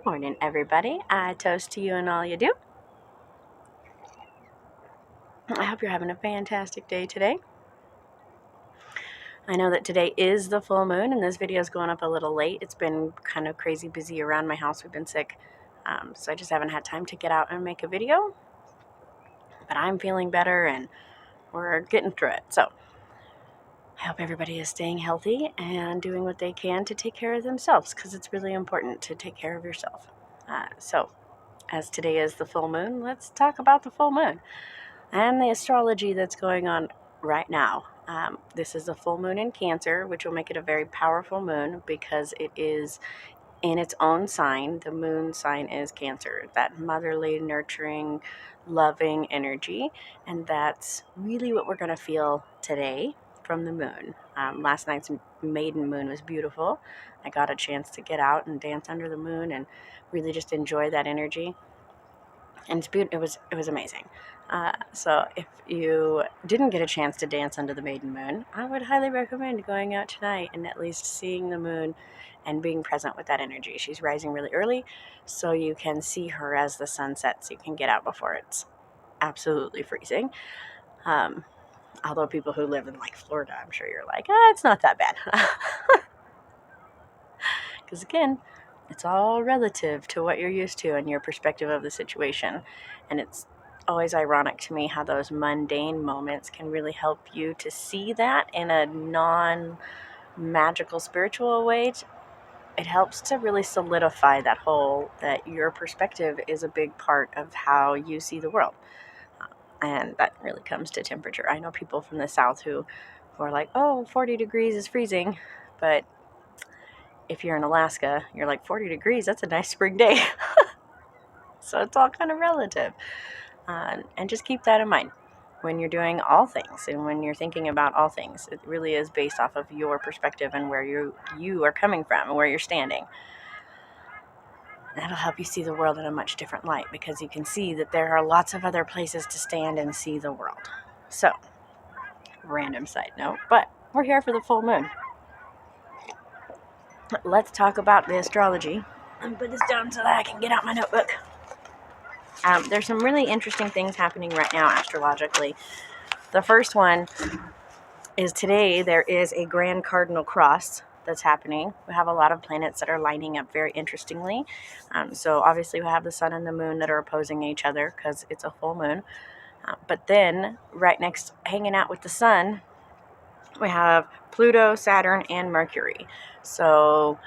Good morning, everybody. I toast to you and all you do. I hope you're having a fantastic day today. I know that today is the full moon, and this video is going up a little late. It's been kind of crazy busy around my house. We've been sick, so I just haven't had time to get out and make a video. But I'm feeling better, and we're getting through it. So I hope everybody is staying healthy and doing what they can to take care of themselves, because it's really important to take care of yourself. So as today is the full moon, let's talk about the full moon and the astrology that's going on right now. This is a full moon in Cancer, which will make it a very powerful moon because it is in its own sign. The moon sign is Cancer, that motherly, nurturing, loving energy. And that's really what we're going to feel today from the moon. Last night's maiden moon was beautiful. I got a chance to get out and dance under the moon and really just enjoy that energy. And it's beautiful. It was amazing. So if you didn't get a chance to dance under the maiden moon, I would highly recommend going out tonight and at least seeing the moon and being present with that energy. She's rising really early, so you can see her as the sun sets. You can get out before it's absolutely freezing. Although people who live in like Florida, I'm sure you're like, it's not that bad. Because again, it's all relative to what you're used to and your perspective of the situation. And it's always ironic to me how those mundane moments can really help you to see that in a non-magical spiritual way. It helps to really solidify that your perspective is a big part of how you see the world. And that really comes to temperature. I know people from the South who are like, 40 degrees is freezing. But if you're in Alaska, you're like, 40 degrees, that's a nice spring day. So it's all kind of relative. And just keep that in mind when you're doing all things and when you're thinking about all things. It really is based off of your perspective and where you are coming from and where you're standing. That'll help you see the world in a much different light because you can see that there are lots of other places to stand and see the world. So, random side note, but we're here for the full moon. Let's talk about the astrology. I'll put this down so that I can get out my notebook. There's some really interesting things happening right now astrologically. The first one is today there is a grand cardinal cross that's happening. We have a lot of planets that are lining up very interestingly. So obviously we have the sun and the moon that are opposing each other because it's a full moon. But then right next, hanging out with the sun, we have Pluto, Saturn, and Mercury. So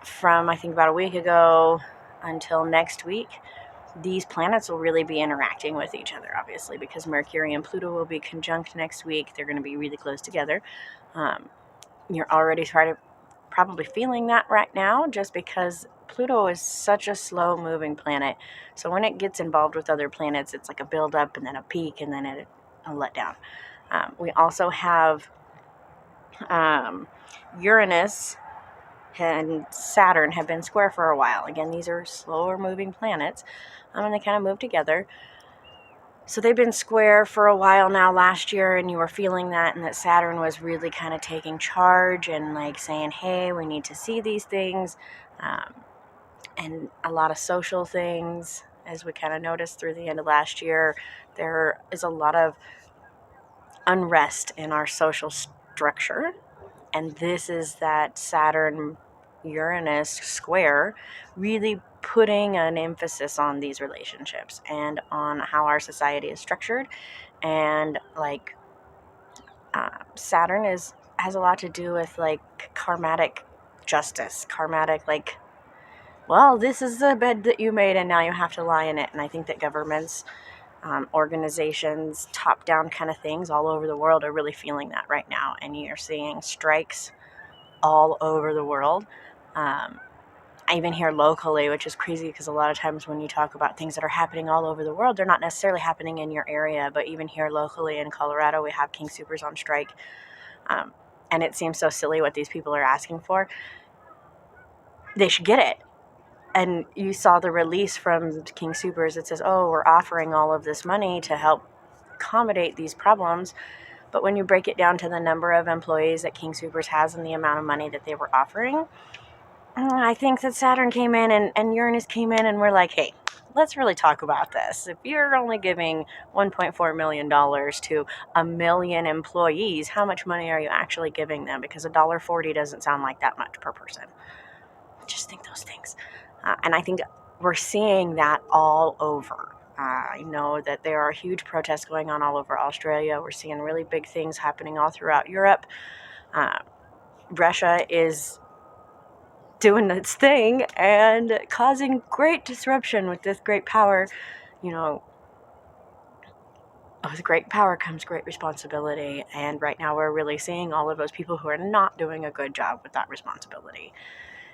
from I think about a week ago until next week, these planets will really be interacting with each other, obviously, because Mercury and Pluto will be conjunct next week. They're going to be really close together. You're already probably feeling that right now just because Pluto is such a slow-moving planet. So when it gets involved with other planets, it's like a build-up and then a peak and then a letdown. We also have Uranus and Saturn have been square for a while. Again, these are slower moving planets, and they kind of move together. So they've been square for a while now last year, and you were feeling that, and that Saturn was really kind of taking charge and like saying, hey, we need to see these things, and a lot of social things, as we kind of noticed through the end of last year. There is a lot of unrest in our social structure. And this is that Saturn-Uranus square really putting an emphasis on these relationships and on how our society is structured. And like Saturn has a lot to do with like karmatic justice, karmatic this is the bed that you made and now you have to lie in it. And I think that governments, organizations, top-down kind of things all over the world are really feeling that right now. And you're seeing strikes all over the world. Even here locally, which is crazy because a lot of times when you talk about things that are happening all over the world, they're not necessarily happening in your area. But even here locally in Colorado, we have King Soopers on strike. And it seems so silly what these people are asking for. They should get it. And you saw the release from King Soopers. It says, we're offering all of this money to help accommodate these problems. But when you break it down to the number of employees that King Soopers has and the amount of money that they were offering, I think that Saturn came in and Uranus came in, and we're like, hey, let's really talk about this. If you're only giving $1.4 million to 1 million employees, how much money are you actually giving them? Because $1.40 doesn't sound like that much per person. Just think those things. And I think we're seeing that all over. I know that there are huge protests going on all over Australia. We're seeing really big things happening all throughout Europe. Russia is doing its thing and causing great disruption with this great power. You know, with great power comes great responsibility. And right now we're really seeing all of those people who are not doing a good job with that responsibility.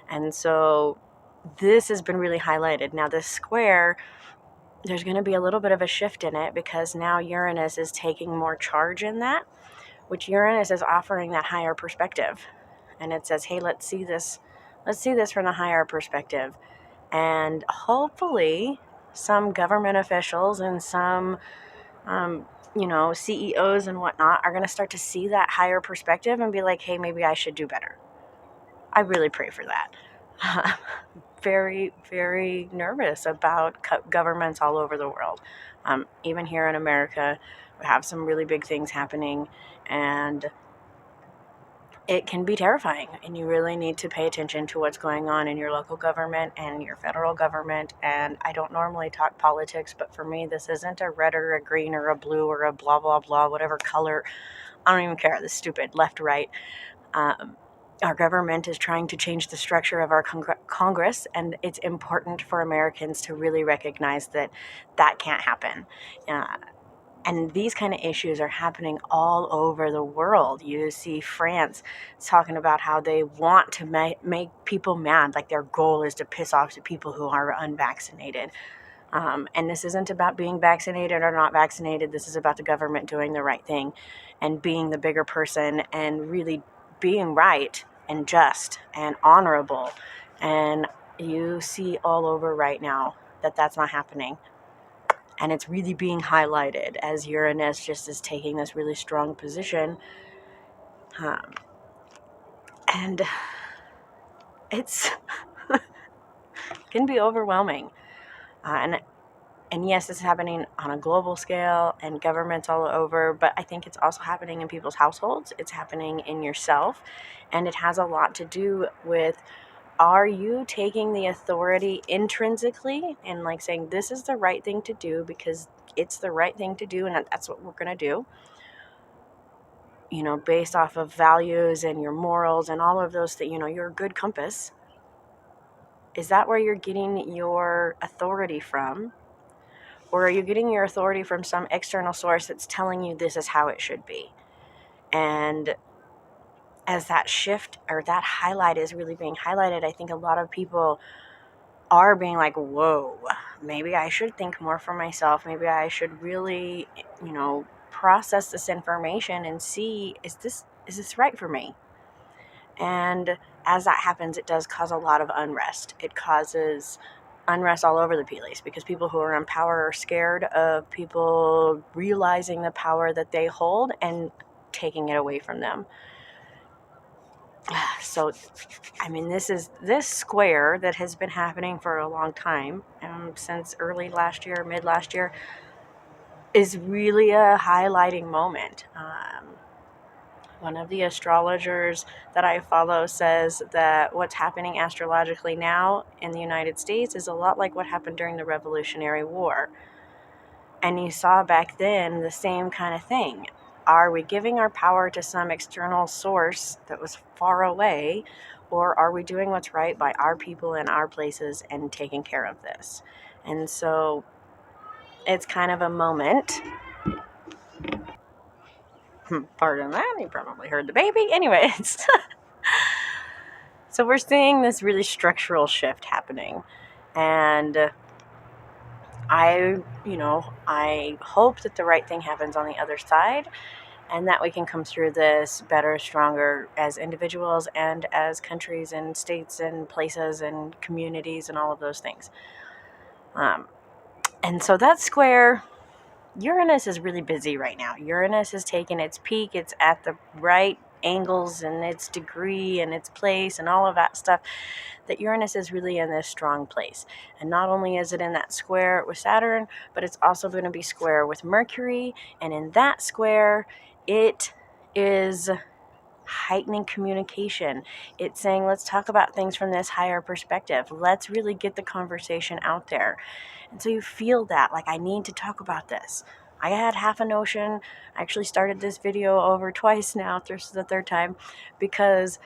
And so this has been really highlighted. Now, this square, there's going to be a little bit of a shift in it because now Uranus is taking more charge in that, which Uranus is offering that higher perspective. And it says, hey, let's see this from the higher perspective. And hopefully some government officials and some, CEOs and whatnot are going to start to see that higher perspective and be like, hey, maybe I should do better. I really pray for that. Very, very nervous about governments all over the world. Even here in America, we have some really big things happening, and it can be terrifying, and you really need to pay attention to what's going on in your local government and your federal government. And I don't normally talk politics, but for me, this isn't a red or a green or a blue or a blah, blah, blah, whatever color. I don't even care. This stupid left, right. Our government is trying to change the structure of our Congress, and it's important for Americans to really recognize that that can't happen. And these kind of issues are happening all over the world. You see France talking about how they want to make people mad, like their goal is to piss off the people who are unvaccinated. And this isn't about being vaccinated or not vaccinated. This is about the government doing the right thing and being the bigger person and really being right and just and honorable. And you see all over right now that that's not happening. And it's really being highlighted as Uranus just is taking this really strong position. And it's can be overwhelming. And yes, this is happening on a global scale and governments all over, but I think it's also happening in people's households. It's happening in yourself. And it has a lot to do with, are you taking the authority intrinsically and like saying, this is the right thing to do because it's the right thing to do and that's what we're going to do? Based off of values and your morals and all of those things, you're a good compass. Is that where you're getting your authority from? Or are you getting your authority from some external source that's telling you this is how it should be? And as that shift or that highlight is really being highlighted, I think a lot of people are being like, whoa, maybe I should think more for myself. Maybe I should really, process this information and see, is this right for me? And as that happens, it does cause a lot of unrest. It causes unrest all over the place because people who are in power are scared of people realizing the power that they hold and taking it away from them. So, this square that has been happening for a long time, since early last year, mid last year, is really a highlighting moment. One of the astrologers that I follow says that what's happening astrologically now in the United States is a lot like what happened during the Revolutionary War. And you saw back then the same kind of thing. Are we giving our power to some external source that was far away, or are we doing what's right by our people in our places and taking care of this? And so it's kind of a moment. Pardon that, you probably heard the baby. Anyways. So we're seeing this really structural shift happening. And I hope that the right thing happens on the other side and that we can come through this better, stronger as individuals and as countries and states and places and communities and all of those things. And so that square, Uranus is really busy right now. Uranus is taking its peak. It's at the right angles and its degree and its place and all of that stuff, that Uranus is really in this strong place. And not only is it in that square with Saturn, but it's also going to be square with Mercury. And in that square, it is heightening communication. It's saying, let's talk about things from this higher perspective. Let's really get the conversation out there. And so you feel that, like, I need to talk about this. I had half a notion. I actually started this video over twice now. This is the third time, because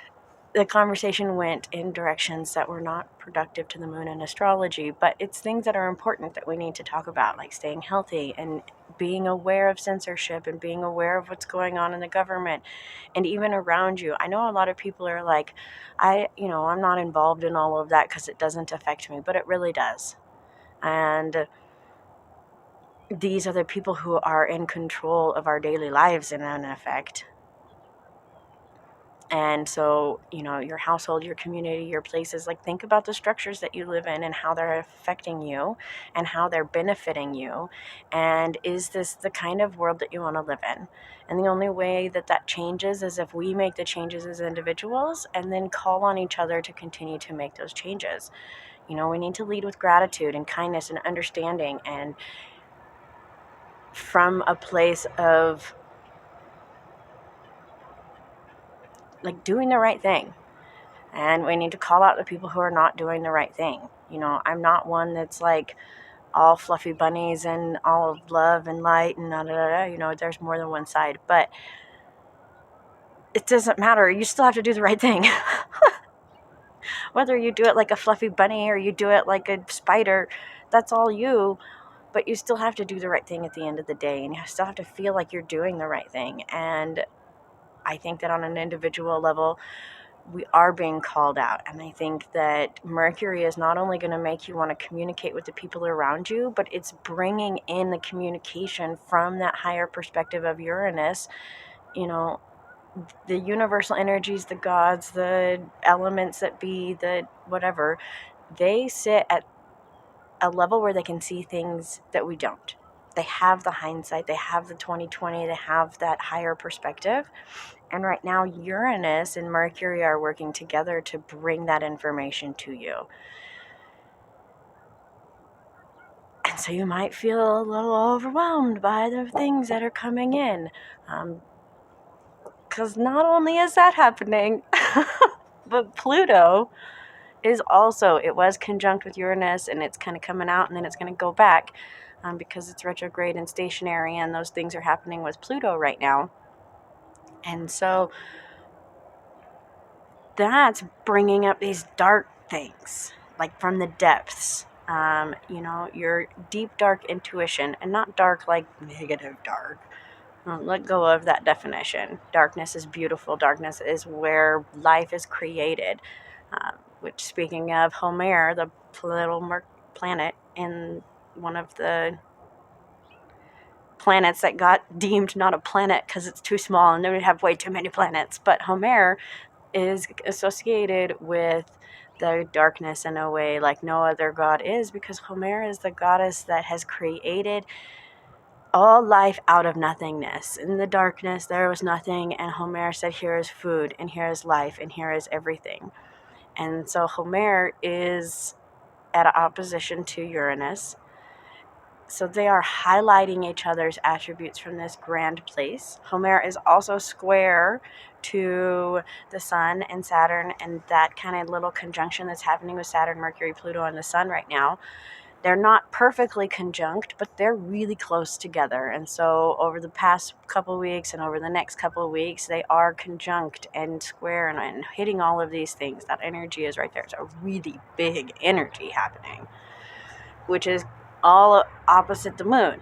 the conversation went in directions that were not productive to the moon and astrology, but it's things that are important that we need to talk about, like staying healthy and being aware of censorship and being aware of what's going on in the government and even around you. I know a lot of people are like, I'm not involved in all of that because it doesn't affect me, but it really does. And these are the people who are in control of our daily lives in effect. And so, your household, your community, your places, like, think about the structures that you live in and how they're affecting you and how they're benefiting you. And is this the kind of world that you want to live in? And the only way that that changes is if we make the changes as individuals and then call on each other to continue to make those changes. We need to lead with gratitude and kindness and understanding, and from a place of, like, doing the right thing. And we need to call out the people who are not doing the right thing. I'm not one that's like all fluffy bunnies and all of love and light and there's more than one side. But it doesn't matter. You still have to do the right thing. Whether you do it like a fluffy bunny or you do it like a spider, that's all you. But you still have to do the right thing at the end of the day. And you still have to feel like you're doing the right thing. And I think that on an individual level, we are being called out. And I think that Mercury is not only going to make you want to communicate with the people around you, but it's bringing in the communication from that higher perspective of Uranus. The universal energies, the gods, the elements that be, the whatever, they sit at a level where they can see things that we don't. They have the hindsight, they have the 20/20, they have that higher perspective. And right now, Uranus and Mercury are working together to bring that information to you. And so you might feel a little overwhelmed by the things that are coming in. Because not only is that happening, but Pluto is also, it was conjunct with Uranus, and it's kind of coming out, and then it's going to go back because it's retrograde and stationary, and those things are happening with Pluto right now. And so that's bringing up these dark things, like from the depths. Your deep, dark intuition, and not dark like negative dark. Let go of that definition. Darkness is beautiful. Darkness is where life is created. Which, speaking of Homer, the little planet in one of the planets that got deemed not a planet because it's too small and they would have way too many planets. But Homer is associated with the darkness in a way like no other god is, because Homer is the goddess that has created all life out of nothingness. In the darkness, there was nothing, and Homer said, here is food, and here is life, and here is everything. And so Homer is at opposition to Uranus. So they are highlighting each other's attributes from this grand place. Homer is also square to the Sun and Saturn, and that kind of little conjunction that's happening with Saturn, Mercury, Pluto, and the Sun right now. They're not perfectly conjunct, but they're really close together. And so over the past couple weeks and over the next couple of weeks, they are conjunct and square and hitting all of these things. That energy is right there. It's a really big energy happening, which is all opposite the moon.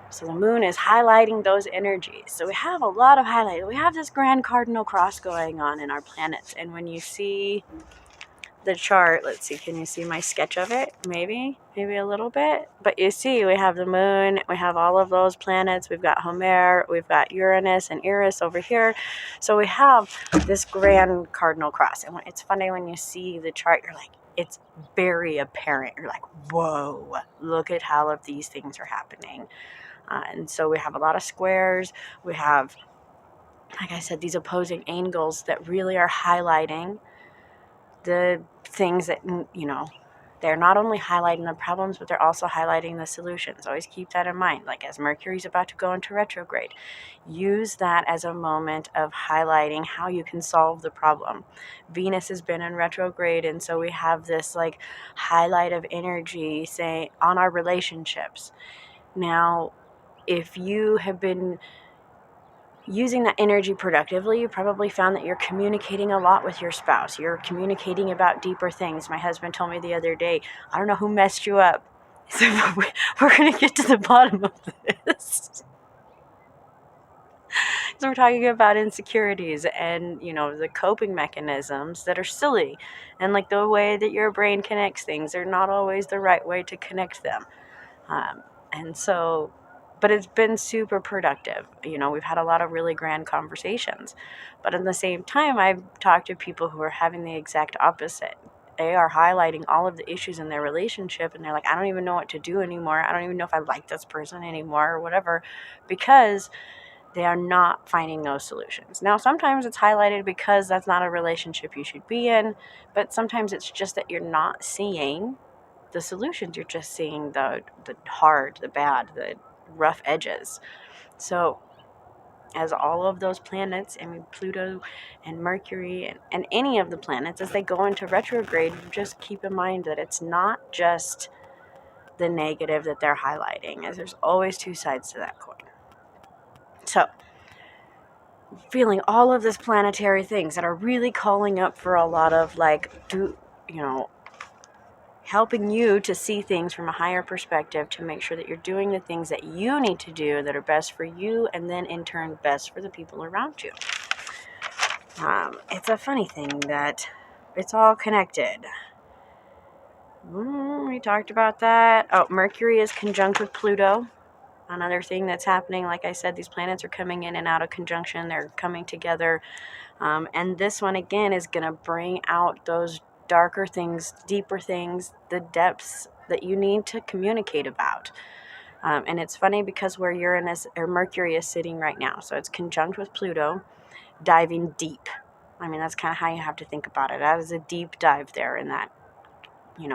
So the moon is highlighting those energies. So we have a lot of highlight. We have this grand cardinal cross going on in our planets. And when you see the chart, let's see, can you see my sketch of it? Maybe a little bit. But you see, we have the moon, we have all of those planets, we've got Homer, we've got Uranus and Eris over here. So we have this grand cardinal cross. And it's funny when you see the chart, you're like, it's very apparent. You're like, whoa, look at how all of these things are happening. And so we have a lot of squares. We have like I said, these opposing angles that really are highlighting the things that, they're not only highlighting the problems, but they're also highlighting the solutions. Always keep that in mind. Like as Mercury's about to go into retrograde, use that as a moment of highlighting how you can solve the problem. Venus has been in retrograde, and so we have this like highlight of energy, say, on our relationships. Now, if you have been using that energy productively, you probably found that you're communicating a lot with your spouse. You're communicating about deeper things. My husband told me the other day, I don't know who messed you up. He said, we're going to get to the bottom of this. So we're talking about insecurities and, the coping mechanisms that are silly. And like the way that your brain connects things are not always the right way to connect them. And so, but it's been super productive. We've had a lot of really grand conversations. But at the same time, I've talked to people who are having the exact opposite. They are highlighting all of the issues in their relationship, and they're like, I don't even know what to do anymore. I don't even know if I like this person anymore or whatever, because they are not finding those solutions. Now, sometimes it's highlighted because that's not a relationship you should be in, but sometimes it's just that you're not seeing the solutions. You're just seeing the hard, the bad, the rough edges. So as all of those planets, Pluto and Mercury and any of the planets, as they go into retrograde, just keep in mind that it's not just the negative that they're highlighting, as there's always two sides to that coin. So feeling all of this planetary things that are really calling up for a lot of helping you to see things from a higher perspective, to make sure that you're doing the things that you need to do that are best for you, and then in turn best for the people around you. It's a funny thing that it's all connected. We talked about that. Oh, Mercury is conjunct with Pluto. Another thing that's happening, like I said, these planets are coming in and out of conjunction. They're coming together. And this one, again, is going to bring out those darker things, deeper things, the depths that you need to communicate about. And it's funny because where Uranus or Mercury is sitting right now, so it's conjunct with Pluto, diving deep. That's kind of how you have to think about it. That is a deep dive there in that,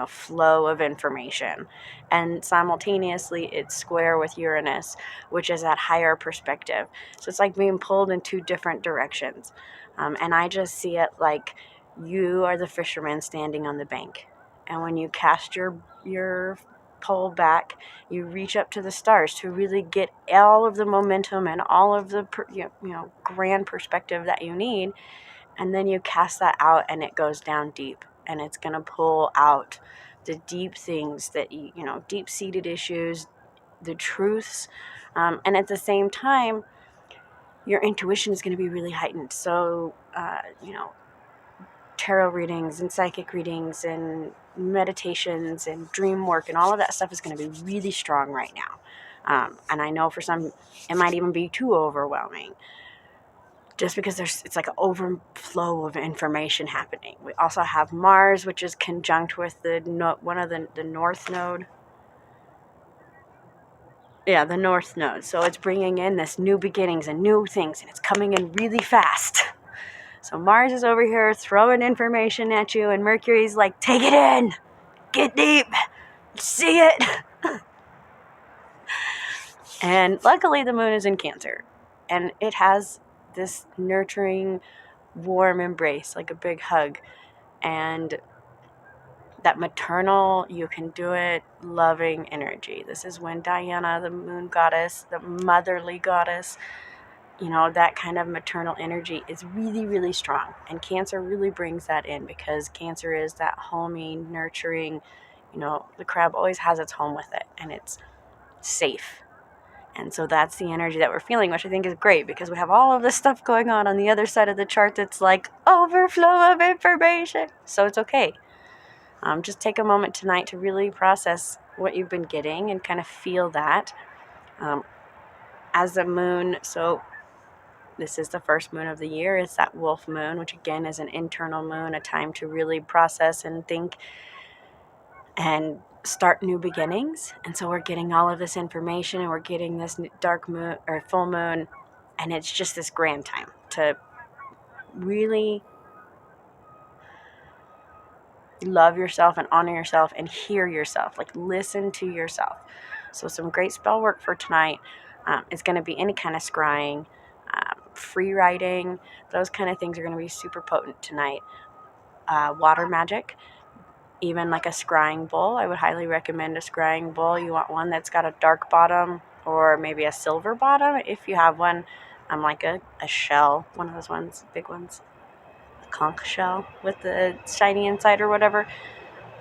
flow of information. And simultaneously, it's square with Uranus, which is that higher perspective. So it's like being pulled in two different directions. And I just see it like you are the fisherman standing on the bank. And when you cast your pole back, you reach up to the stars to really get all of the momentum and all of the grand perspective that you need. And then you cast that out and it goes down deep, and it's going to pull out the deep things that deep-seated issues, the truths, and at the same time your intuition is going to be really heightened. So tarot readings and psychic readings and meditations and dream work and all of that stuff is going to be really strong right now. And I know for some it might even be too overwhelming, just because it's like an overflow of information happening. We also have Mars, which is conjunct with one of the North Node. Yeah, the North Node. So it's bringing in this new beginnings and new things, and it's coming in really fast. So Mars is over here throwing information at you, and Mercury's like, take it in, get deep, see it. And luckily the moon is in Cancer, and it has this nurturing, warm embrace, like a big hug, and that maternal, you can do it, loving energy. This is when Diana, the moon goddess, the motherly goddess, that kind of maternal energy is really, really strong. And Cancer really brings that in, because Cancer is that homey, nurturing, the crab always has its home with it, and it's safe. And so that's the energy that we're feeling, which I think is great, because we have all of this stuff going on the other side of the chart that's like overflow of information. So it's okay. Just take a moment tonight to really process what you've been getting and kind of feel that. As the moon, so this is the first moon of the year. It's that wolf moon, which again is an internal moon, a time to really process and think and start new beginnings. And so we're getting all of this information, and we're getting this dark moon or full moon, and it's just this grand time. to really love yourself and honor yourself and hear yourself, like listen to yourself. So some great spell work for tonight is going to be any kind of scrying, free writing. Those kind of things are going to be super potent tonight. Water magic, even like a scrying bowl. I would highly recommend a scrying bowl. You want one that's got a dark bottom or maybe a silver bottom if you have one. Like a shell, one of those ones, big ones, a conch shell with the shiny inside or whatever.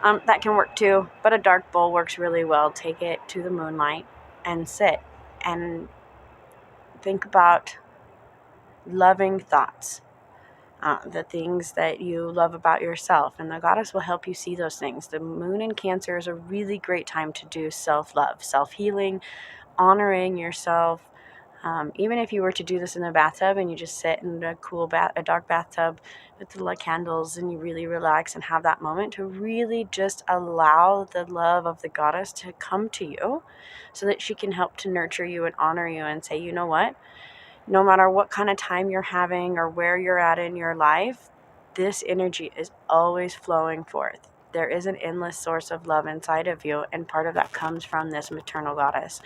That can work too, but a dark bowl works really well. Take it to the moonlight and sit and think about loving thoughts, the things that you love about yourself, and the goddess will help you see those things. The moon in Cancer is a really great time to do self-love, self-healing, honoring yourself. Even if you were to do this in a bathtub and you just sit in a cool a dark bathtub with the light candles and you really relax and have that moment to really just allow the love of the goddess to come to you so that she can help to nurture you and honor you and say, you know what? No matter what kind of time you're having or where you're at in your life, this energy is always flowing forth. There is an endless source of love inside of you, and part of that comes from this maternal goddess.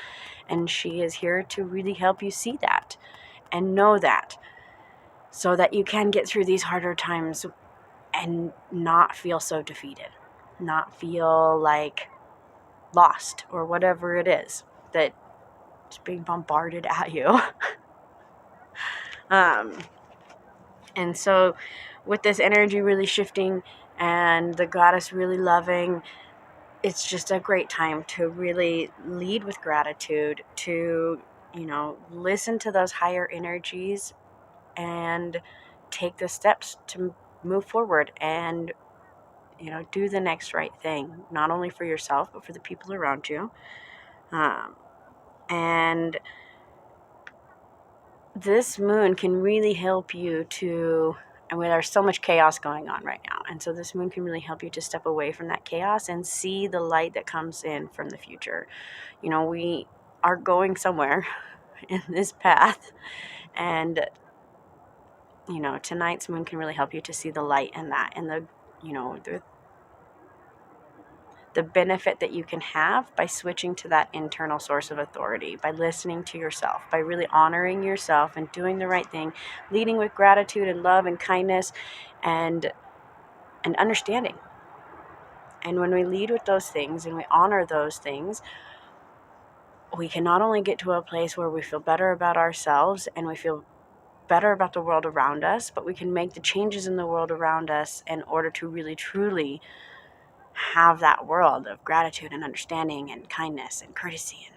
And she is here to really help you see that and know that so that you can get through these harder times and not feel so defeated, not feel like lost or whatever it is that is being bombarded at you. And so with this energy really shifting and the goddess really loving, it's just a great time to really lead with gratitude, to, listen to those higher energies and take the steps to move forward and, do the next right thing, not only for yourself, but for the people around you. And this moon can really help you to, and there's so much chaos going on right now, and so this moon can really help you to step away from that chaos and see the light that comes in from the future. We are going somewhere in this path, and tonight's moon can really help you to see the light in that, and the benefit that you can have by switching to that internal source of authority, by listening to yourself, by really honoring yourself and doing the right thing, leading with gratitude and love and kindness and understanding. And when we lead with those things and we honor those things, we can not only get to a place where we feel better about ourselves and we feel better about the world around us, but we can make the changes in the world around us in order to really truly have that world of gratitude and understanding and kindness and courtesy and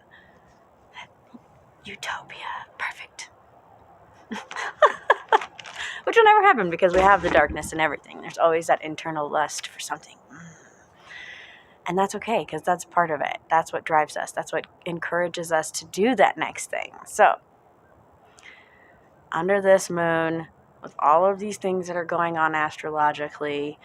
that utopia. Perfect. Which will never happen because we have the darkness and everything. There's always that internal lust for something. And that's okay, because that's part of it. That's what drives us. That's what encourages us to do that next thing. So, under this moon, with all of these things that are going on astrologically,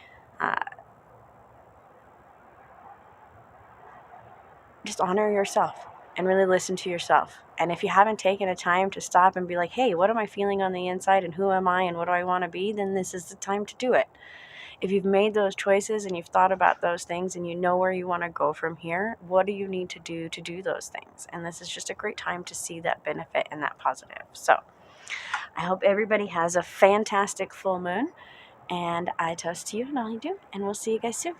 just honor yourself and really listen to yourself. And if you haven't taken a time to stop and be like, hey, what am I feeling on the inside and who am I and what do I want to be, then this is the time to do it. If you've made those choices and you've thought about those things and you know where you want to go from here, what do you need to do those things? And this is just a great time to see that benefit and that positive. So I hope everybody has a fantastic full moon, and I toast to you and all you do, and we'll see you guys soon.